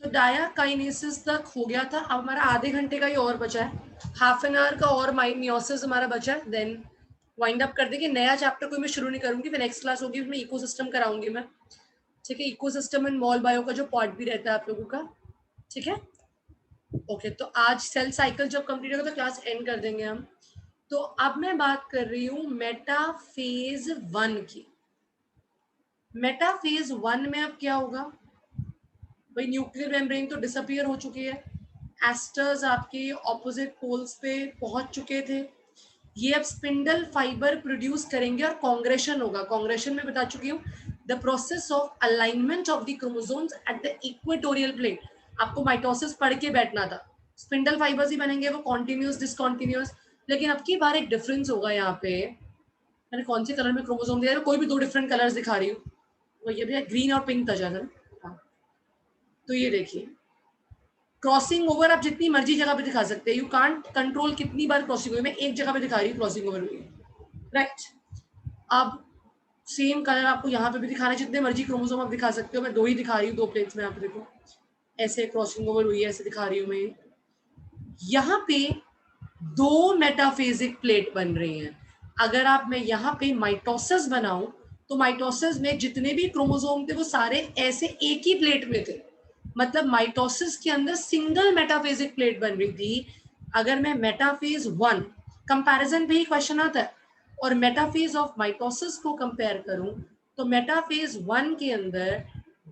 तो डायाकाइनेसिस तक हो गया था। अब हमारा आधे घंटे का ही और बचा है, हाफ एन आवर का और मियोसिस हमारा बचा है, देन वाइंड अप कर देंगे। नया चैप्टर कोई मैं शुरू नहीं करूंगी, फिर नेक्स्ट क्लास होगी उसमें इकोसिस्टम कराऊंगी मैं। ठीक है, इकोसिस्टम एंड मॉल बायो का जो पार्ट भी रहता है आप लोगों का। ठीक है, ओके। तो आज सेल साइकिल जब कंप्लीट होगा तो क्लास एंड कर देंगे हम। तो अब मैं बात कर रही हूँ मेटाफेज 1 की। मेटाफेज 1 में अब क्या होगा भाई, न्यूक्लियर मेम्ब्रेन तो डिसअपियर हो चुकी है, एस्टर्स आपके ऑपोजिट पोल्स पे पहुंच चुके थे, ये अब स्पिंडल फाइबर प्रोड्यूस करेंगे और कांग्रेशन होगा। कांग्रेशन में बता चुकी हूँ, the process of alignment of the chromosomes at the equatorial plane. आपको माइटोसिस पढ़ के बैठना था, स्पिंडल फाइबर्स ही बनेंगे वो कॉन्टिन्यूस डिसकॉन्टिन्यूस। लेकिन अब की बार एक डिफरेंस होगा यहाँ पे, मैंने कौन से कलर में क्रोमोसोम दिया है, कोई भी दो डिफरेंट कलर्स दिखा रही हूँ, वो ये भी ग्रीन और पिंक था ज्यादा। हाँ, तो ये देखिए क्रॉसिंग ओवर आप जितनी मर्जी जगह पे दिखा सकते हैं, यू कांट कंट्रोल कितनी बार क्रॉसिंग हुई। मैं एक जगह पे दिखा रही हूँ क्रॉसिंग ओवर हुई, राइट। अब सेम कलर आपको यहाँ पे भी दिखाना है, जितने मर्जी क्रोमोसोम आप दिखा सकते हो। मैं दो ही दिखा रही हूँ, दो प्लेट्स में। आप देखो ऐसे क्रॉसिंग ओवर हुई है, ऐसे दिखा रही हूँ मैं। यहाँ पे दो मेटाफेजिक प्लेट बन रही हैं। अगर आप मैं यहाँ पे माइटोसिस बनाऊं तो माइटोसिस में जितने भी क्रोमोसोम थे वो सारे ऐसे एक ही प्लेट में थे, मतलब माइटोसिस के अंदर सिंगल मेटाफेजिक प्लेट बन रही थी। अगर मैं मेटाफेज 1 कंपैरिजन पे ही क्वेश्चन आता है और मेटाफेज ऑफ माइटोसिस को कंपेयर करूं, तो मेटाफेज 1 के अंदर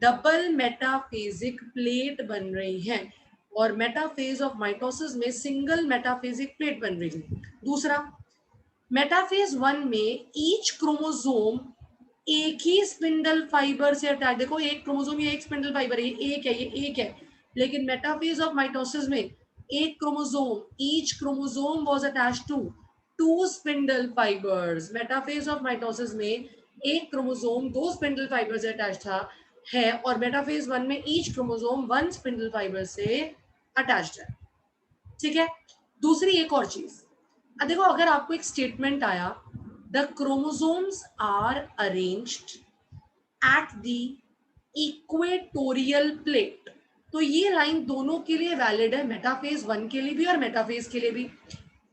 डबल मेटाफेजिक प्लेट बन रही है और मेटाफेज ऑफ माइटोसिस में सिंगल मेटाफेजिक प्लेट बन रही है। दूसरा, मेटाफेज 1 में ईच क्रोमोसोम एक ही स्पिंडल फाइबर से अटैच, देखो एक क्रोमोसोम, ये एक स्पिंडल फाइबर है, ये एक है, ये एक है। लेकिन मेटाफेज ऑफ माइटोसिस में एक chromosome, each chromosome was attached to two spindle fibres. Metaphase of mitosis में एक क्रोमोसोम दो स्पिंडल फाइबर से अटैच था है, और मेटाफेज 1 में each chromosome one spindle fibre से अटैच्ड है। ठीक है। दूसरी एक और चीज, देखो अगर आपको एक स्टेटमेंट आया, the chromosomes are arranged at the equatorial plate, तो ये लाइन दोनों के लिए वैलिड है, मेटाफेज 1 के लिए भी और मेटाफेज के लिए भी।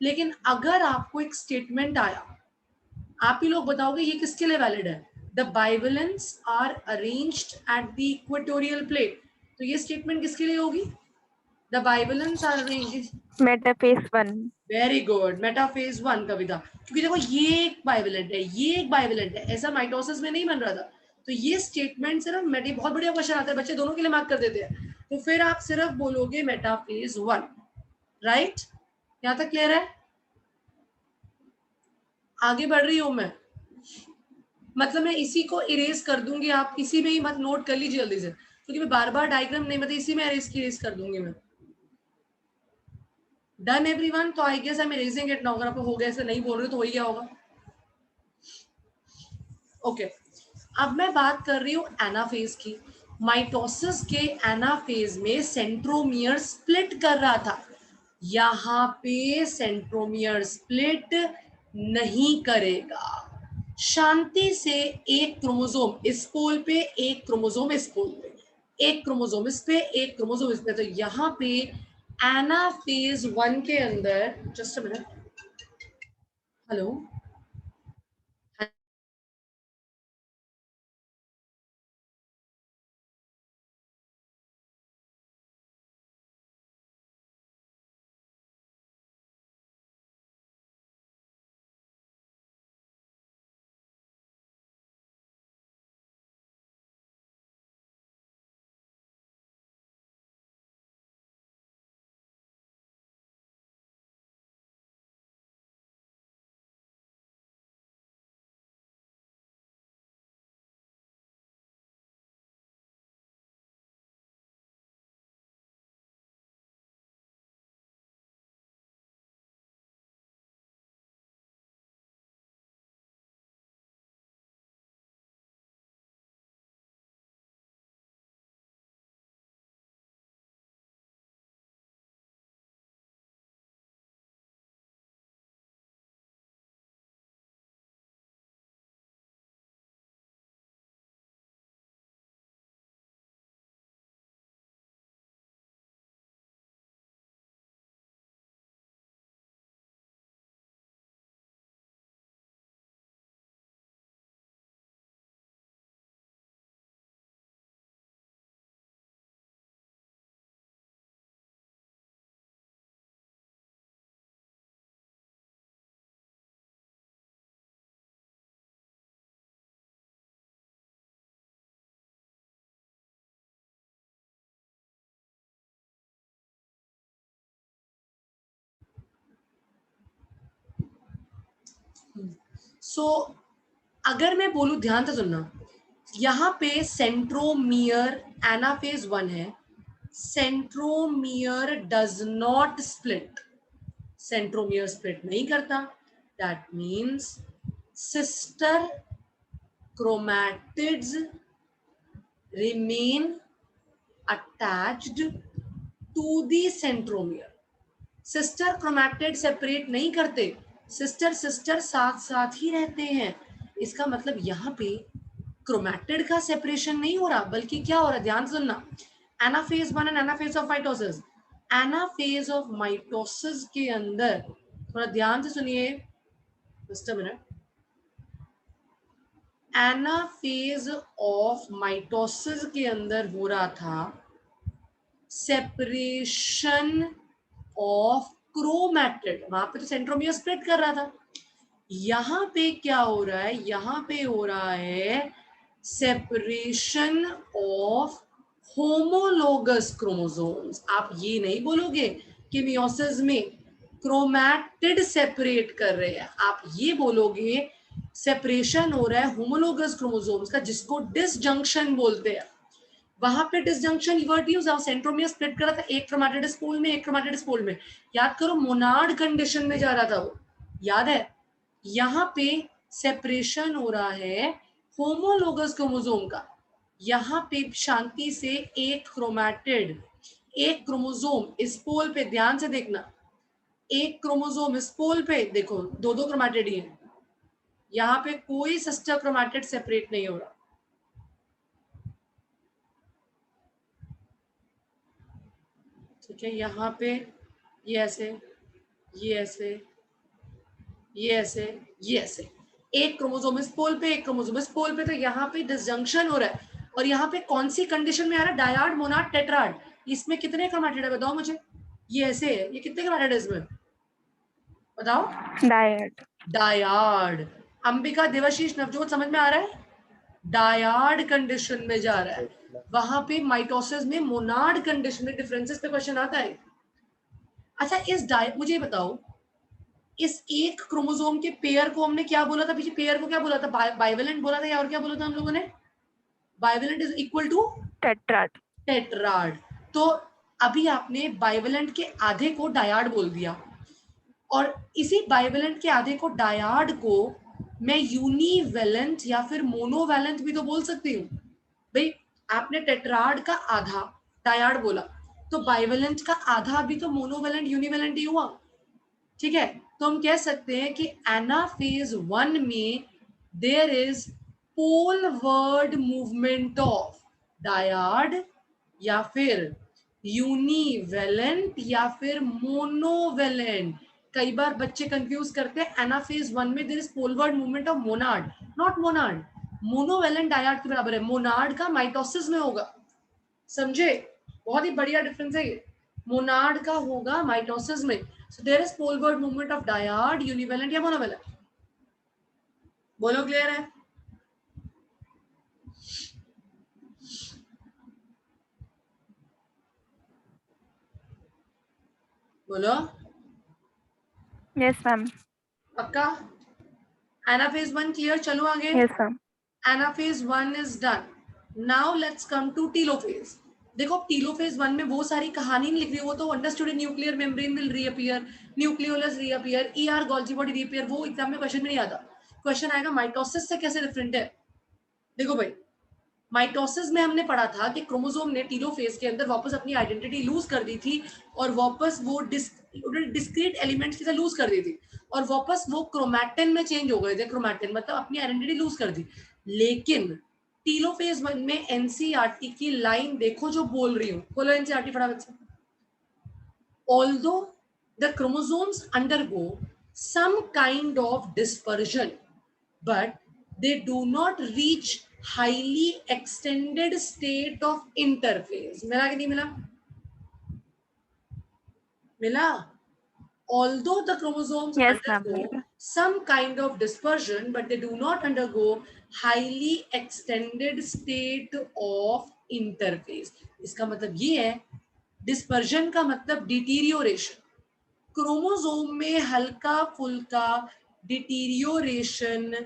लेकिन अगर आपको एक स्टेटमेंट आया, आप ही लोग बताओगे ये किसके लिए वैलिड है, the bivalents are arranged at the equatorial plate, तो ये स्टेटमेंट किसके लिए होगी, the bivalents are arranged. Metaphase 1। Very good, metaphase 1 Kavita. क्योंकि देखो ये एक बाइवेलेंट है, ये एक बाइवेलेंट है, ऐसा माइटोसिस में नहीं बन रहा था। तो ये स्टेटमेंट सिर्फ मेटी, बहुत बढ़िया क्वेश्चन आता है, बच्चे दोनों के लिए मार्क कर देते हैं। तो फिर आप सिर्फ बोलोगे मेटाफेज 1, राइट। यहाँ तक क्लियर है? आगे बढ़ रही हूं मैं, मतलब मैं इसी को इरेज कर दूंगी, आप इसी में ही मत नोट कर लीजिए जल्दी से, क्योंकि मैं बार बार डायग्राम नहीं, मतलब इसी में इरेज कर दूंगी मैं। Done everyone? तो I guess I am erasing it now. अगर आपको हो गया, ऐसे नहीं बोल रहे तो वही क्या होगा। ओके, अब मैं बात कर रही हूँ एनाफेज की। माइटोसिस के एनाफेज में सेंट्रोमियर स्प्लिट कर रहा था, यहाँ पे सेंट्रोमियर स्प्लिट नहीं करेगा। शांति से एक क्रोमोसोम इस पोल पे, एक क्रोमोसोम इस पोल पे, एक क्रोमोसोम इस पे, एक क्रोमोसोम इस पे। तो यहाँ पे एनाफेज 1 के अंदर, जस्ट अ मिनट, हेलो, सो अगर मैं बोलूं, ध्यान से सुनना, यहाँ पे सेंट्रोमियर एनाफेज 1 है, centromere does not split, centromere split नहीं करता, that means sister chromatids remain attached to the centromere. Sister chromatid separate नहीं करते, सिस्टर सिस्टर साथ साथ ही रहते हैं। इसका मतलब यहाँ पे क्रोमैटिड का सेपरेशन नहीं हो रहा, बल्कि क्या हो रहा है, ध्यान सुनना, anaphase 1 and anaphase of mitosis, anaphase of mitosis के अंदर, थोड़ा ध्यान से सुनिए, just a minute, anaphase of mitosis के अंदर हो रहा था सेपरेशन ऑफ क्रोमैटिड, वहां पे तो सेंट्रोमियर स्प्लिट कर रहा था, यहाँ पे क्या हो रहा है, यहाँ पे हो रहा है सेपरेशन ऑफ होमोलोगस क्रोमोसोम्स। आप ये नहीं बोलोगे कि मियोसिस में क्रोमैटिड सेपरेट कर रहे हैं, आप ये बोलोगे सेपरेशन हो रहा है होमोलोगस क्रोमोसोम्स का, जिसको डिसजंक्शन बोलते हैं। वहां पे डिसजंक्शन वर्ड यूज है, सेंट्रोमियर स्प्लिट कर रहा था, एक क्रोमैटिड पोल में, एक क्रोमैटिड पोल में, याद करो मोनाड कंडीशन में जा रहा था वो, याद है। यहाँ पे सेपरेशन हो रहा है होमोलोगस क्रोमोसोम का, यहाँ पे शांति से एक क्रोमैटिड, एक क्रोमोसोम इस पोल पे, ध्यान से देखना, एक क्रोमोसोम इस पोल पे, देखो दो दो क्रोमैटिड ही है, यहाँ पे कोई सिस्टर क्रोमैटिड सेपरेट नहीं हो रहा, ठीक है। यहाँ पे ये ऐसे, ये ऐसे, ये ऐसे, ये ऐसे, एक क्रोमोसोम इस पोल पे, एक क्रोमोसोम इस पोल पे, तो यहाँ पे डिसजंक्शन हो रहा है। और यहाँ पे कौन सी कंडीशन में आ रहा है, डायाड मोनाड टेट्राड, इसमें कितने क्रोमैटिड है बताओ मुझे, ये ऐसे है, ये कितने क्रोमैटिड है इसमें बताओ, डायड, डायाड। अंबिका देवाशीष नवजोत समझ में आ रहा है, डायाड कंडीशन में जा रहा है, वहां पे माइटोसिस में मोनाड कंडीशन में, डिफरेंसेस पे क्वेश्चन आता है। अच्छा इस मुझे बताओ, इस एक क्रोमोसोम के पेयर को हमने क्या बोला था, पीछे पेयर को क्या बोला था, बाइवेलेंट बोला था, या और क्या बोला था हम लोगों ने, bivalent is equal to tetrad, tetrad. तो अभी आपने बाइवेलेंट के आधे को डायाड बोल दिया, और इसी बाइवेलेंट के आधे को, डायाड को, मैं यूनिवेलेंट या फिर मोनोवेलेंट भी तो बोल सकती हूँ। भाई आपने टेट्राड का आधा डायाड बोला, तो बाइवेलेंट का आधा भी तो मोनोवेलेंट यूनिवेलेंट ही हुआ, ठीक है। तो हम कह सकते हैं कि एनाफेज 1 में there is poleward movement of dyad, या फिर यूनिवेलेंट, या फिर मोनोवेलेंट। कई बार बच्चे कंफ्यूज करते हैं, एनाफेज 1 में there is poleward movement of monad, not monad, monovalent dyad के बराबर है, मोनाड का माइटोसिस में होगा, समझे, बहुत ही बढ़िया डिफरेंस है ये, मोनाड का होगा माइटोसिस में। So there is poleward movement of dyad, univalent या मोनोवेलेंट, बोलो क्लियर है। बोलो यस मैम, पक्का, एनाफेज 1 क्लियर, चलो आगे। Yes ma'am, anaphase 1 is done, now let's come to telophase. देखो टीलोफेज 1 में वो सारी कहानी नहीं लिख रही, वो तो understood nuclear membrane will reappear, nucleolus reappear, ER Golgi body reappear, वो एग्जाम में क्वेश्चन में नहीं आता। क्वेश्चन आएगा माइटोसिस से कैसे डिफरेंट है। देखो भाई, माइटोसिस में हमने पढ़ा था कि क्रोमोसोम ने टीलोफेज के अंदर वापस अपनी आइडेंटिटी लूज कर दी थी, और वापस वो डिस्क्रीट एलिमेंट्स के साथ लूज कर दी थी, और वापस वो क्रोमैटिन में चेंज हो गए थे, क्रोमैटिन मतलब अपनी आइडेंटिटी लूज कर दी। लेकिन टीलोफेज 1 में एनसीईआरटी की लाइन देखो जो बोल रही हूँ, बोलो एनसीईआरटी फटाफट से। Although the chromosomes undergo some kind of dispersion, but they do not reach highly extended state of interphase. मिला कि नहीं मिला, मिला। Although the chromosomes yes ma'am, undergo some kind of dispersion, but they do not undergo highly extended state of interphase. इसका मतलब ये है, dispersion का मतलब डिटीरियोरेशन, क्रोमोसोम में हल्का फुल्का डिटीरियोरेशन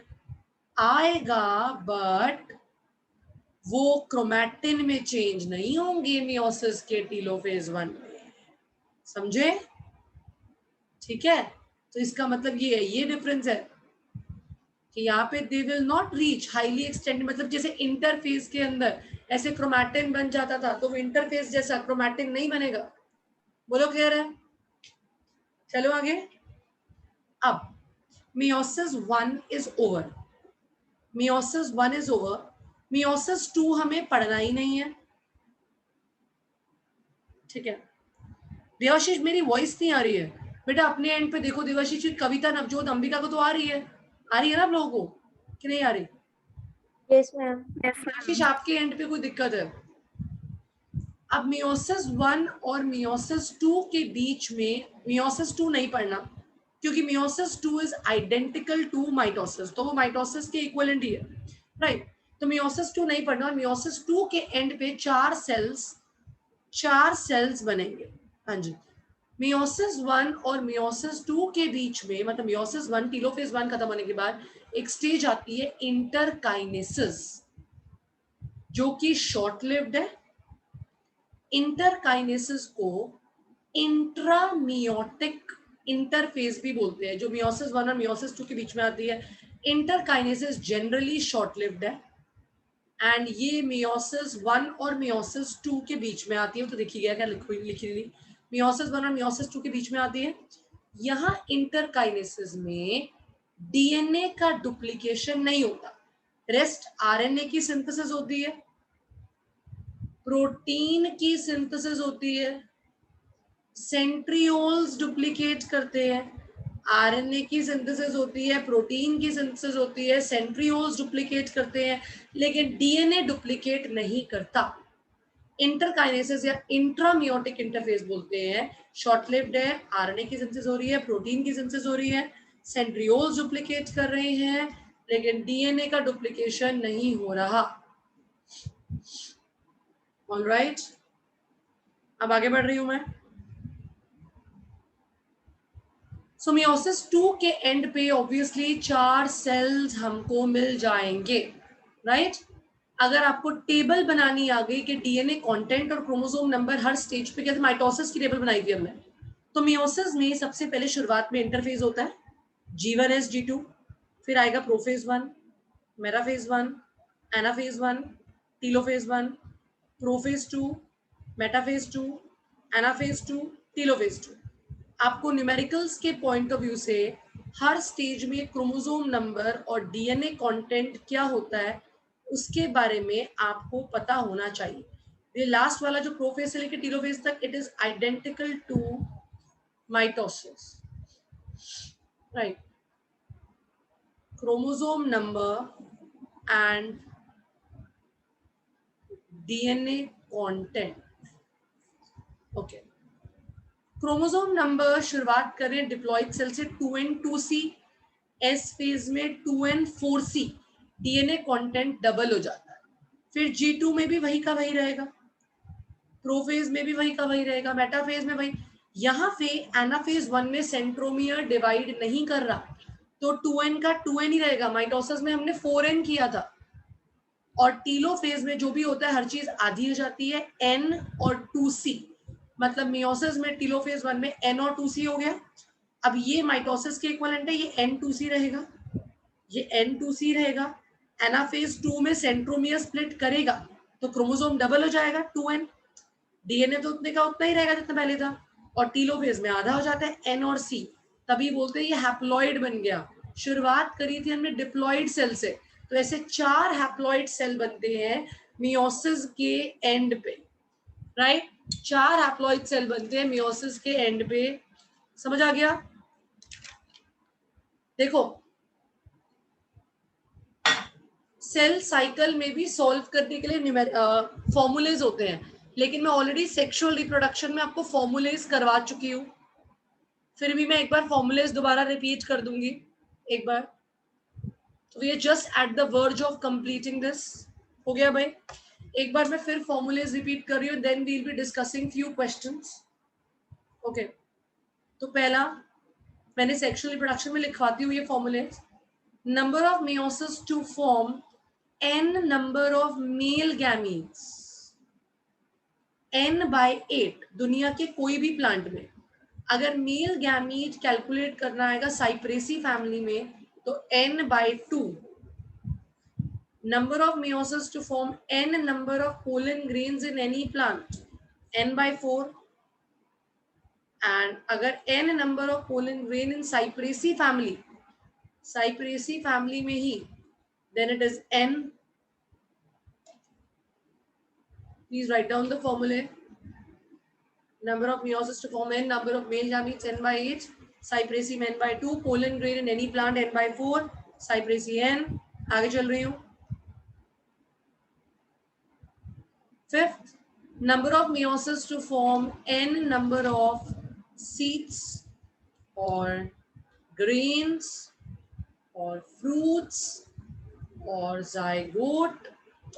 आएगा, बट वो क्रोमैटिन में चेंज नहीं होंगे मियोसिस के टीलोफेज 1 में, समझे? ठीक है, तो इसका मतलब ये है, ये डिफरेंस है कि यहाँ पे they will not reach highly extend, मतलब जैसे इंटरफेज के अंदर ऐसे क्रोमैटिन बन जाता था, तो वो इंटरफेज जैसा क्रोमैटिन नहीं बनेगा। बोलो क्लियर है? चलो आगे। अब meiosis 1 is over, meiosis 1 is over, meiosis 2 हमें पढ़ना ही नहीं है, ठीक है। देवाशीष मेरी वॉइस नहीं आ रही है बेटा, अपने एंड पे देखो। देवाशीष, कविता, नवजोत, अंबिका को तो आ रही है ना आप लोगों को कि नहीं आ रही? Yes ma'am. देवाशीष आपके एंड पे कोई दिक्कत है? अब मियोसिस 1 और मियोसिस 2 के बीच में मियोसिस 2 नहीं पढ़ना, क्योंकि meiosis 2 is identical to mitosis, तो वो माइटोसिस के इक्विवेलेंट ही है, राइट। तो मियोसिस 2 नहीं पढ़ना, और मियोसिस 2 के एंड पे चार सेल्स बनेंगे। हाँ जी, मियोसिस 1 और मियोसिस 2 के बीच में, मतलब मियोसिस 1 टीलोफेज 1 खत्म होने के बाद एक स्टेज आती है इंटरकाइनेसिस, जो कि शॉर्ट लिव्ड है। इंटरकाइनेसिस को इंट्रामियोटिक इंटरफेज भी बोलते हैं, जो मियोसिस 1 और मियोसिस 2 के बीच में आती है। इंटरकाइनेसिस जनरली शॉर्ट लिव्ड है, एंड ये मियोसिस 1 और मियोसिस 2 के बीच में आती है। तो देखिए क्या लिखी हुई, मियोसिस 1 और मियोसिस 2 के बीच में आती है। यहाँ इंटरकाइनेसिस में डीएनए का डुप्लीकेशन नहीं होता, रेस्ट आरएनए की सिंथेसिस होती है, प्रोटीन की सिंथेसिस होती है, सेंट्रियोल्स डुप्लीकेट करते हैं, आरएनए की सिंथेसिस होती है, प्रोटीन की सिंथेसिस होती है, सेंट्रियोल्स डुप्लीकेट करते हैं, लेकिन डीएनए डुप्लीकेट नहीं करता। इंटरकाइनेसिस या इंट्रामियोटिक इंटरफेस बोलते हैं, शॉर्ट लिव्ड है, आरएनए की सिंथेसिस हो रही है, प्रोटीन की सिंथेसिस हो रही है, सेंट्रियोल्स डुप्लीकेट कर रहे हैं, लेकिन डीएनए का डुप्लीकेशन नहीं हो रहा। ऑलराइट, अब आगे बढ़ रही हूं मैं। सो मियोसिस 2 के एंड पे ऑब्वियसली चार सेल्स हमको मिल जाएंगे, राइट। अगर आपको टेबल बनानी आ गई कि डीएनए कंटेंट और क्रोमोसोम नंबर हर स्टेज पे, कैसे माइटोसिस की टेबल बनाई थी हमने, तो मियोसिस में सबसे पहले शुरुआत में इंटरफेज होता है G1S G2, फिर आएगा prophase 1, metaphase 1, anaphase 1, telophase 1, prophase 2, metaphase 2, anaphase 2, telophase 2। आपको न्यूमेरिकल्स के पॉइंट ऑफ व्यू से हर स्टेज में क्रोमोसोम नंबर और डीएनए कंटेंट क्या होता है उसके बारे में आपको पता होना चाहिए। ये लास्ट वाला जो प्रोफेज से लेकर टीलोफेज तक, it is identical to mitosis, right. Chromosome number and DNA content, okay. Chromosome number शुरुआत करें डिप्लॉइड सेल से 2n2c, एस फेज में 2n4c, डीएनए कंटेंट डबल हो जाता है। फिर G2 में भी वही का वही रहेगा, प्रोफेज में भी वही का वही रहेगा, मेटाफेज में वही। यहाँ पे एनाफेज 1 में सेंट्रोमियर डिवाइड नहीं कर रहा, तो 2n का 2n ही रहेगा। माइटोसिस में हमने 4n किया था, और टीलोफेज में जो भी होता है हर चीज आधी हो जाती है, n और 2c, मतलब मियोसिस में टीलोफेज 1 में n और 2c हो गया। अब ये माइटोसिस के इक्विवेलेंट है, ये n2c रहेगा, ये n2c रहेगा। एनाफेज 2 में सेंट्रोमियर स्प्लिट करेगा तो क्रोमोसोम डबल हो जाएगा 2n, डीएनए तो उतने का उतना ही रहेगा जितना पहले था, और टीलोफेज में आधा हो जाता है n और c, तभी बोलते हैं ये हैप्लॉइड बन गया। शुरुआत करी थी हमने डिप्लॉइड सेल से, तो ऐसे चार हैप्लॉइड सेल बनते हैं मियोसिस के एंड पे, राइट। चार हैप्लॉइड सेल बनते हैं मियोसिस के एंड पे, समझ आ गया? देखो सेल साइकिल में भी सॉल्व करने के लिए फॉर्मूलेज होते हैं, लेकिन मैं ऑलरेडी सेक्सुअल रिप्रोडक्शन में आपको फॉर्मूलेज करवा चुकी हूँ, फिर भी मैं एक बार फॉर्मूलेज दोबारा रिपीट कर दूंगी एक बार। तो we are just at the verge of completing this. हो गया भाई? एक बार मैं फिर फॉर्मूलेज रिपीट कर रही हूँ, then we will be discussing few questions. Okay, तो पहला मैंने सेक्सुअल रिप्रोडक्शन में लिखवाती हूँ ये फॉर्मूले. Number of meiosis to form n number of male gametes, n/8. दुनिया के कोई भी प्लांट में अगर मेल गैमीट कैलकुलेट करना आएगा साइप्रेसी फैमिली में तो n/2. Number of meiosis to form n number of pollen grains in any plant, n/4. And अगर n number of pollen grain in Cyperaceae family में ही, then it is n. Please write down the formula. Number of meiosis to form n number of male gametes, n/8. Cyperaceae में n/2. Pollen grain in any plant, n/4. Cyperaceae n. आगे चल रही हूँ. Fifth, number of meiosis to form n number of seeds or grains or fruits or zygote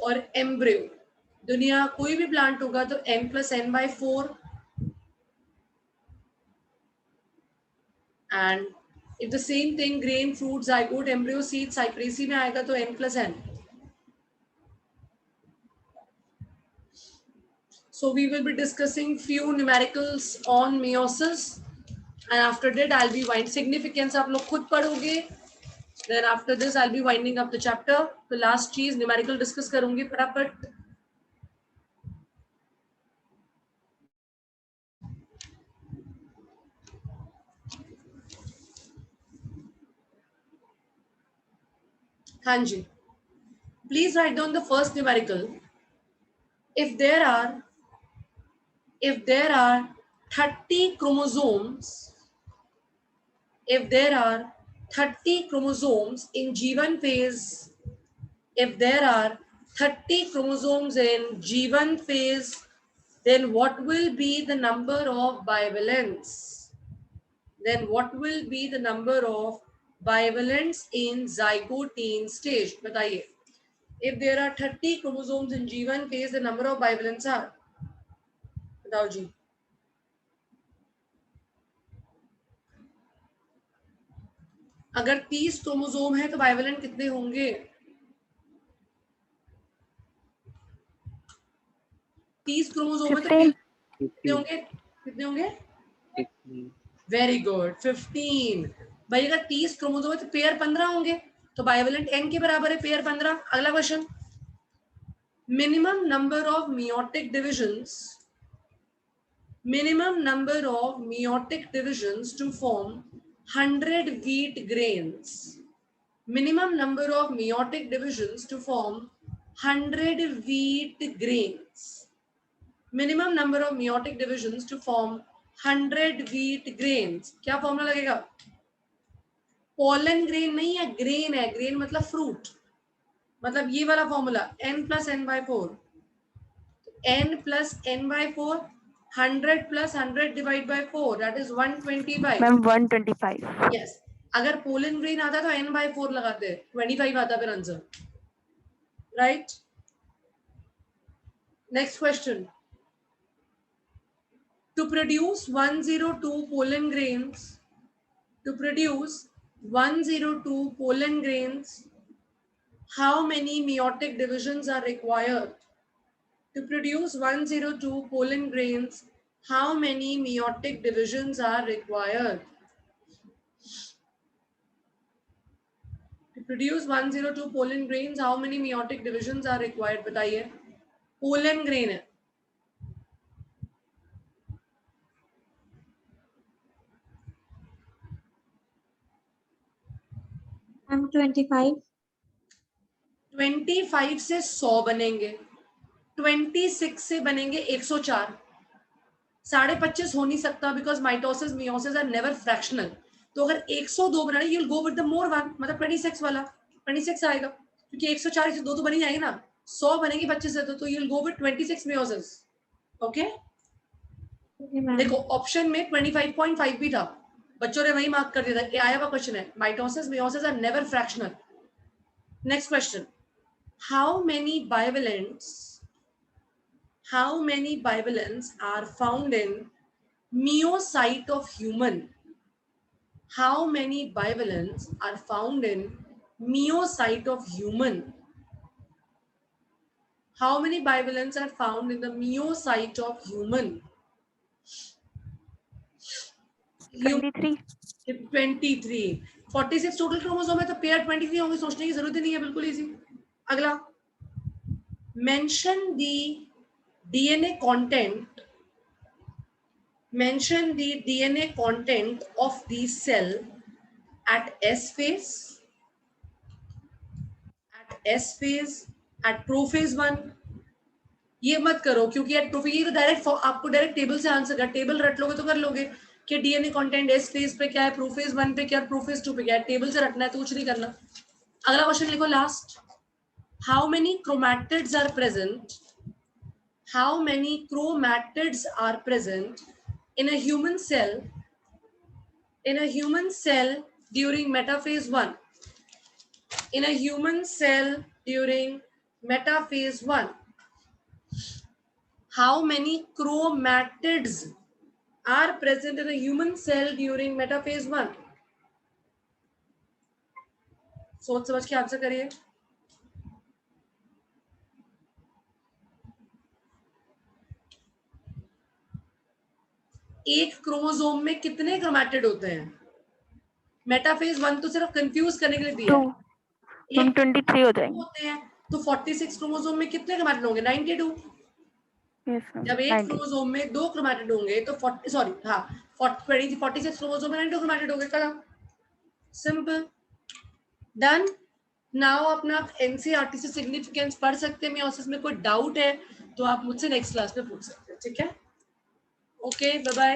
or embryo. दुनिया कोई भी plant होगा तो n plus n/4. And if the same thing grain, fruit, zygote, embryo, seed, cyperaceae में आएगा तो n plus n. So we will be discussing few numericals on meiosis, and after that I'll be winding significance आप लोग खुद पढ़ोगे. Then after this I'll be winding up the chapter. The last चीज numerical discuss करूंगी फटाफट. हाँ जी. Please write down the first numerical. If there are 30 chromosomes, if there are 30 chromosomes in G1 phase, if there are 30 chromosomes in G1 phase, then what will be the number of bivalents? Then what will be the number of bivalents in zygotine stage? बताइए. If there are 30 chromosomes in G1 phase, the number of bivalents are? बताओ जी. अगर 30 chromosome है तो bivalent कितने होंगे? 30 chromosome है तो कितने होंगे? कितने होंगे? Very good, 15. भाई अगर 30 क्रोमोसोम है तो पेयर 15 होंगे, तो बाइवेलेंट n के बराबर है पेयर 15. अगला question. Minimum number of meiotic divisions, minimum number of meiotic divisions to form 100 wheat grains. Minimum number of meiotic divisions to form 100 wheat grains. Minimum number of meiotic divisions to form 100 wheat grains. क्या formula लगेगा? Pollen grain नहीं है, grain है. Grain मतलब fruit. मतलब ये वाला formula n plus n/4. n plus n/4, 100 plus 100 divide by 4, that is 125. Ma'am 125. Yes. अगर पोलन ग्रेन आता तो n/4 लगाते, 25 आता फिर answer. Right? Next question. To produce 102 pollen grains, how many meiotic divisions are required? To produce 102 pollen grains, how many meiotic divisions are required? To produce 102 pollen grains, how many meiotic divisions are required? बताइए. Pollen grain है. Ma'am 25. 25 से 100 बनेंगे, 26 से बनेंगे 104. 25.5 हो नहीं सकता because mitosis meiosis are never fractional. तो अगर 102 बनाना, you will go with the more one, मतलब 26 वाला. 26 आएगा क्योंकि 104 से 2 तो बनी जाएगी ना. 100 बनेगी 25 से, तो you will go with 26 meiosis. Okay. देखो ऑप्शन में 25.5 भी था, बच्चों ने वही मार्क कर दिया था. आया हुआ क्वेश्चन है, mitosis meiosis are never fractional. Next question. How many bivalents are found in myocyte of human? how many bivalents are found in myocyte of human? How many bivalents are found in the myocyte of human? 23. 23. 46 total chromosome है तो pair 23 होंगे, सोचने की जरूरत ही नहीं है, बिल्कुल easy. अगला, mention the DNA content, mention the DNA content of the cell at S phase, at prophase 1। ये मत करो क्योंकि एट प्रोफेज, ये तो डायरेक्ट आपको डायरेक्ट टेबल से आंसर कर, टेबल रट लोगे तो कर लोगे कि डीएनए कंटेंट एस फेज पे क्या है, प्रोफेज 1 पे क्या है, प्रोफेज 2 पे क्या है, टेबल से रटना है तो कुछ नहीं करना। अगला क्वेश्चन लिखो last, how many chromatids are present, how many chromatids are present in a human cell, in a human cell during metaphase 1, in a human cell during metaphase 1, how many chromatids are present in a human cell during metaphase 1? सोच समझ के answer करिए। एक chromosome में कितने chromatid होते हैं? Metaphase 1 तो सिर्फ कंफ्यूज करने के लिए दिया है। 23 हो जाएंगे होते हैं तो 46 क्रोमोसोम में कितने क्रोमैटिड होंगे? 92। जब एक 90. क्रोमोसोम में 2 क्रोमैटिड होंगे तो 40 सॉरी हाँ 46 क्रोमोसोम में 92 क्रोमैटिड होंगे। करा, सिंपल, डन। नाउ अपना एनसीईआरटी से सिग्निफिकेंस पढ़ सकते हैं। मियोसिस में कोई डाउट है तो आप मुझसे नेक्स्ट क्लास में पूछ सकते हैं, ठीक है? Okay, bye bye.